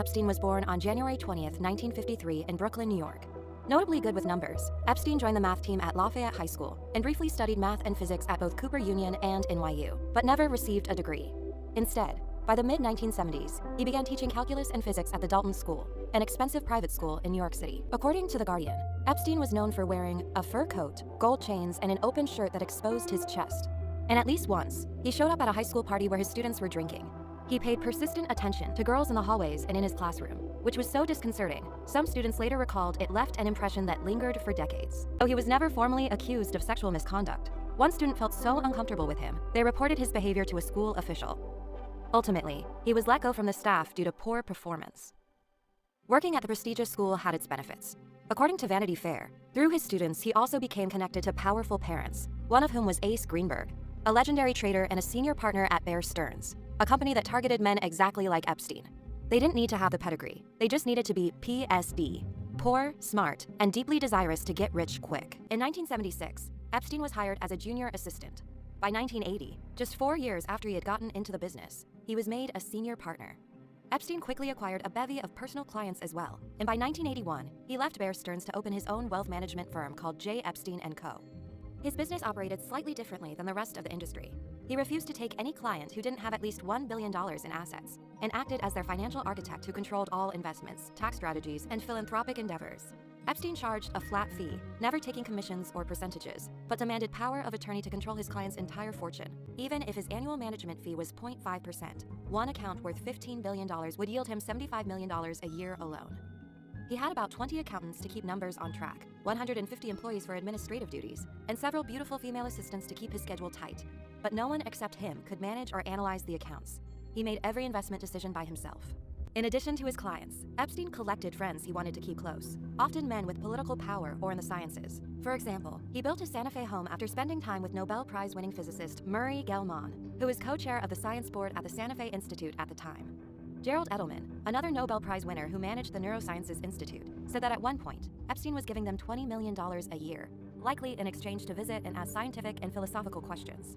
Epstein was born on January 20th, 1953 in Brooklyn, New York. Notably good with numbers, Epstein joined the math team at Lafayette High School and briefly studied math and physics at both Cooper Union and NYU, but never received a degree. Instead, by the mid-1970s, he began teaching calculus and physics at the Dalton School, an expensive private school in New York City. According to The Guardian, Epstein was known for wearing a fur coat, gold chains, and an open shirt that exposed his chest. And at least once, he showed up at a high school party where his students were drinking. He paid persistent attention to girls in the hallways and in his classroom, which was so disconcerting, some students later recalled it left an impression that lingered for decades. Though he was never formally accused of sexual misconduct, one student felt so uncomfortable with him, they reported his behavior to a school official. Ultimately, he was let go from the staff due to poor performance. Working at the prestigious school had its benefits. According to Vanity Fair, through his students, he also became connected to powerful parents, one of whom was Ace Greenberg, a legendary trader and a senior partner at Bear Stearns, a company that targeted men exactly like Epstein. They didn't need to have the pedigree. They just needed to be PSD, poor, smart, and deeply desirous to get rich quick. In 1976, Epstein was hired as a junior assistant. By 1980, just 4 years after he had gotten into the business, he was made a senior partner. Epstein quickly acquired a bevy of personal clients as well, and by 1981, he left Bear Stearns to open his own wealth management firm called J. Epstein & Co. His business operated slightly differently than the rest of the industry. He refused to take any client who didn't have at least $1 billion in assets, and acted as their financial architect who controlled all investments, tax strategies, and philanthropic endeavors. Epstein charged a flat fee, never taking commissions or percentages, but demanded power of attorney to control his client's entire fortune, even if his annual management fee was 0.5%. One account worth $15 billion would yield him $75 million a year alone. He had about 20 accountants to keep numbers on track, 150 employees for administrative duties, and several beautiful female assistants to keep his schedule tight. But no one except him could manage or analyze the accounts. He made every investment decision by himself. In addition to his clients, Epstein collected friends he wanted to keep close, often men with political power or in the sciences. For example, he built a Santa Fe home after spending time with Nobel Prize-winning physicist Murray Gell-Mann, who was co-chair of the science board at the Santa Fe Institute at the time. Gerald Edelman, another Nobel Prize winner who managed the Neurosciences Institute, said that at one point, Epstein was giving them $20 million a year, likely in exchange to visit and ask scientific and philosophical questions.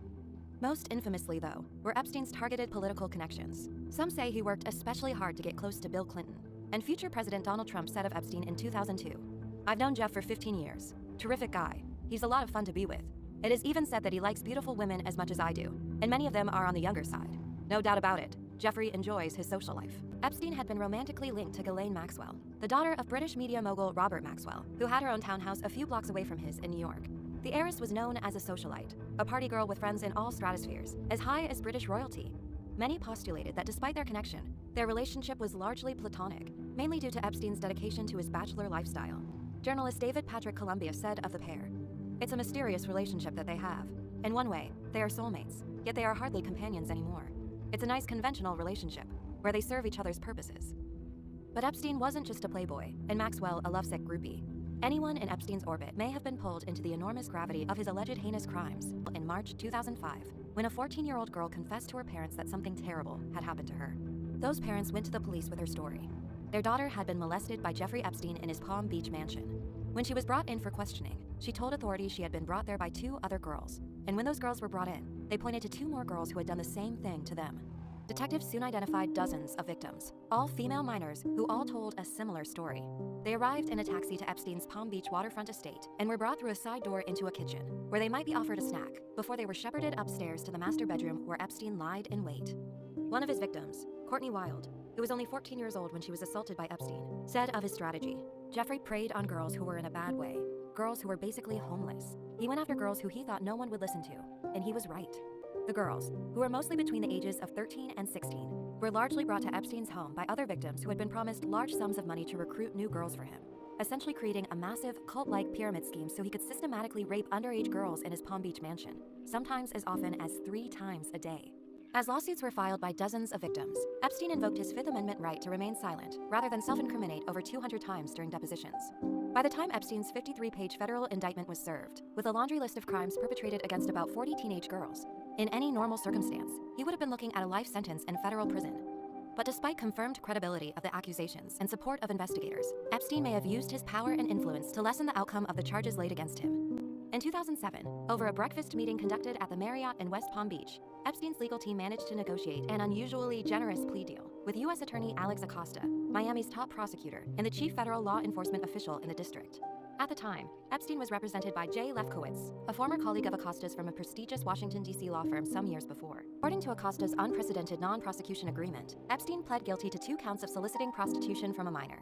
Most infamously, though, were Epstein's targeted political connections. Some say he worked especially hard to get close to Bill Clinton, and future President Donald Trump said of Epstein in 2002, "I've known Jeff for 15 years. Terrific guy. He's a lot of fun to be with. It is even said that he likes beautiful women as much as I do, and many of them are on the younger side. No doubt about it. Jeffrey enjoys his social life." Epstein had been romantically linked to Ghislaine Maxwell, the daughter of British media mogul Robert Maxwell, who had her own townhouse a few blocks away from his in New York. The heiress was known as a socialite, a party girl with friends in all stratospheres, as high as British royalty. Many postulated that despite their connection, their relationship was largely platonic, mainly due to Epstein's dedication to his bachelor lifestyle. Journalist David Patrick Columbia said of the pair, "It's a mysterious relationship that they have. In one way, they are soulmates, yet they are hardly companions anymore. It's a nice conventional relationship, where they serve each other's purposes." But Epstein wasn't just a playboy, and Maxwell a lovesick groupie. Anyone in Epstein's orbit may have been pulled into the enormous gravity of his alleged heinous crimes. In March 2005, when a 14-year-old girl confessed to her parents that something terrible had happened to her. Those parents went to the police with her story. Their daughter had been molested by Jeffrey Epstein in his Palm Beach mansion. When she was brought in for questioning, she told authorities she had been brought there by 2 other girls, and when those girls were brought in, they pointed to 2 more girls who had done the same thing to them. Detectives soon identified dozens of victims, all female minors who all told a similar story. They arrived in a taxi to Epstein's Palm Beach waterfront estate and were brought through a side door into a kitchen, where they might be offered a snack, before they were shepherded upstairs to the master bedroom where Epstein lied in wait. One of his victims, Courtney Wild, who was only 14 years old when she was assaulted by Epstein, said of his strategy, "Jeffrey preyed on girls who were in a bad way, girls who were basically homeless. He went after girls who he thought no one would listen to, and he was right." The girls, who were mostly between the ages of 13 and 16, were largely brought to Epstein's home by other victims who had been promised large sums of money to recruit new girls for him, essentially creating a massive, cult-like pyramid scheme so he could systematically rape underage girls in his Palm Beach mansion, sometimes as often as 3 times a day. As lawsuits were filed by dozens of victims, Epstein invoked his Fifth Amendment right to remain silent, rather than self-incriminate over 200 times during depositions. By the time Epstein's 53-page federal indictment was served, with a laundry list of crimes perpetrated against about 40 teenage girls, in any normal circumstance, he would have been looking at a life sentence in federal prison. But despite confirmed credibility of the accusations and support of investigators, Epstein may have used his power and influence to lessen the outcome of the charges laid against him. In 2007, over a breakfast meeting conducted at the Marriott in West Palm Beach, Epstein's legal team managed to negotiate an unusually generous plea deal with U.S. Attorney Alex Acosta, Miami's top prosecutor and the chief federal law enforcement official in the district. At the time, Epstein was represented by Jay Lefkowitz, a former colleague of Acosta's from a prestigious Washington, D.C. law firm some years before. According to Acosta's unprecedented non-prosecution agreement, Epstein pled guilty to 2 counts of soliciting prostitution from a minor.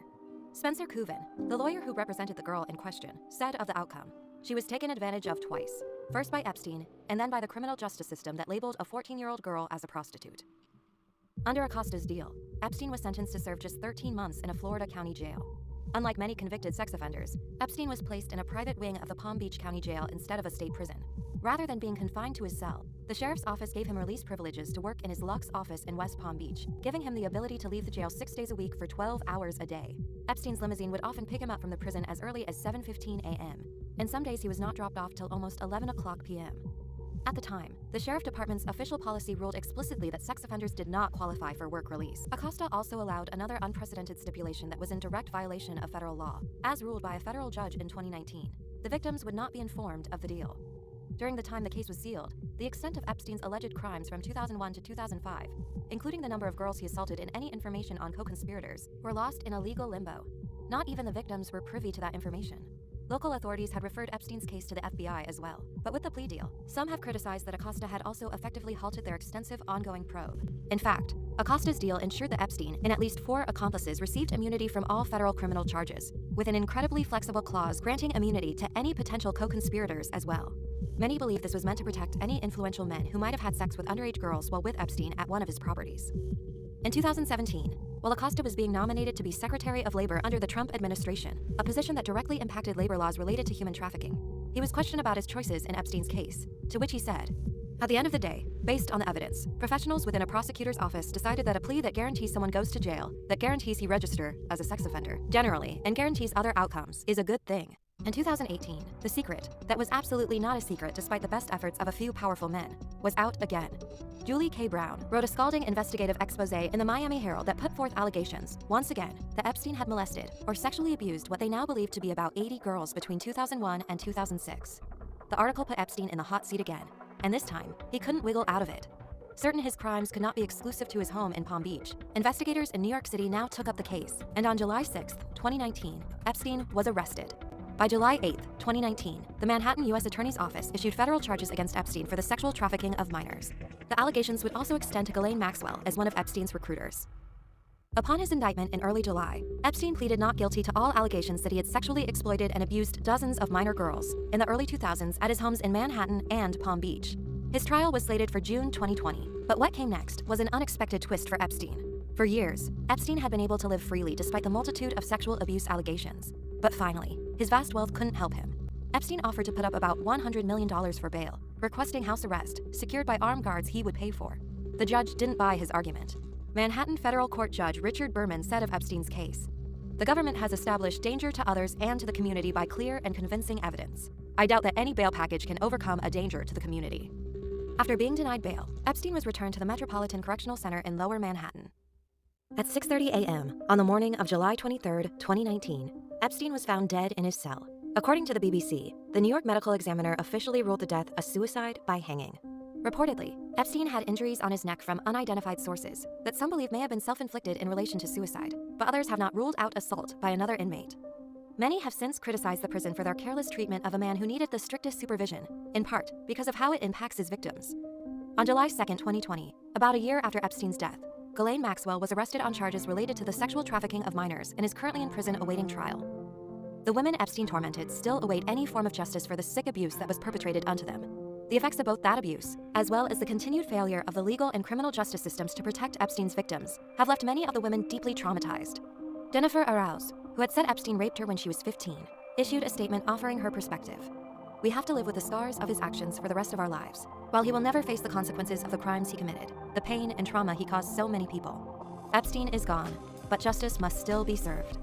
Spencer Cooven, the lawyer who represented the girl in question, said of the outcome, "She was taken advantage of twice, first by Epstein and then by the criminal justice system that labeled a 14-year-old girl as a prostitute." Under Acosta's deal, Epstein was sentenced to serve just 13 months in a Florida county jail. Unlike many convicted sex offenders, Epstein was placed in a private wing of the Palm Beach County Jail instead of a state prison. Rather than being confined to his cell, the sheriff's office gave him release privileges to work in his Lux office in West Palm Beach, giving him the ability to leave the jail 6 days a week for 12 hours a day. Epstein's limousine would often pick him up from the prison as early as 7:15 a.m., and some days he was not dropped off till almost 11 o'clock p.m. At the time, the Sheriff Department's official policy ruled explicitly that sex offenders did not qualify for work release. Acosta also allowed another unprecedented stipulation that was in direct violation of federal law. As ruled by a federal judge in 2019, the victims would not be informed of the deal. During the time the case was sealed, the extent of Epstein's alleged crimes from 2001 to 2005, including the number of girls he assaulted and any information on co-conspirators, were lost in a legal limbo. Not even the victims were privy to that information. Local authorities had referred Epstein's case to the FBI as well. But with the plea deal, some have criticized that Acosta had also effectively halted their extensive ongoing probe. In fact, Acosta's deal ensured that Epstein and at least 4 accomplices received immunity from all federal criminal charges, with an incredibly flexible clause granting immunity to any potential co-conspirators as well. Many believe this was meant to protect any influential men who might have had sex with underage girls while with Epstein at one of his properties. In 2017, while Acosta was being nominated to be Secretary of Labor under the Trump administration, a position that directly impacted labor laws related to human trafficking, he was questioned about his choices in Epstein's case, to which he said, "At the end of the day, based on the evidence, professionals within a prosecutor's office decided that a plea that guarantees someone goes to jail, that guarantees he register as a sex offender, generally, and guarantees other outcomes, is a good thing." In 2018, the secret, that was absolutely not a secret despite the best efforts of a few powerful men, was out again. Julie K. Brown wrote a scalding investigative expose in the Miami Herald that put forth allegations, once again, that Epstein had molested or sexually abused what they now believe to be about 80 girls between 2001 and 2006. The article put Epstein in the hot seat again, and this time, he couldn't wiggle out of it. Certain his crimes could not be exclusive to his home in Palm Beach. Investigators in New York City now took up the case, and on July 6, 2019, Epstein was arrested. By July 8, 2019, the Manhattan U.S. Attorney's Office issued federal charges against Epstein for the sexual trafficking of minors. The allegations would also extend to Ghislaine Maxwell as one of Epstein's recruiters. Upon his indictment in early July, Epstein pleaded not guilty to all allegations that he had sexually exploited and abused dozens of minor girls in the early 2000s at his homes in Manhattan and Palm Beach. His trial was slated for June 2020, but what came next was an unexpected twist for Epstein. For years, Epstein had been able to live freely despite the multitude of sexual abuse allegations. But finally, his vast wealth couldn't help him. Epstein offered to put up about $100 million for bail, requesting house arrest, secured by armed guards he would pay for. The judge didn't buy his argument. Manhattan Federal Court Judge Richard Berman said of Epstein's case, "The government has established danger to others and to the community by clear and convincing evidence. I doubt that any bail package can overcome a danger to the community." After being denied bail, Epstein was returned to the Metropolitan Correctional Center in Lower Manhattan. At 6:30 a.m. on the morning of July 23, 2019, Epstein was found dead in his cell. According to the BBC, the New York medical examiner officially ruled the death a suicide by hanging. Reportedly, Epstein had injuries on his neck from unidentified sources that some believe may have been self-inflicted in relation to suicide, but others have not ruled out assault by another inmate. Many have since criticized the prison for their careless treatment of a man who needed the strictest supervision, in part because of how it impacts his victims. On July 2, 2020, about a year after Epstein's death, Ghislaine Maxwell was arrested on charges related to the sexual trafficking of minors and is currently in prison awaiting trial. The women Epstein tormented still await any form of justice for the sick abuse that was perpetrated unto them. The effects of both that abuse, as well as the continued failure of the legal and criminal justice systems to protect Epstein's victims, have left many of the women deeply traumatized. Jennifer Arauz, who had said Epstein raped her when she was 15, issued a statement offering her perspective. "We have to live with the scars of his actions for the rest of our lives. While he will never face the consequences of the crimes he committed, the pain and trauma he caused so many people. Epstein is gone, but justice must still be served."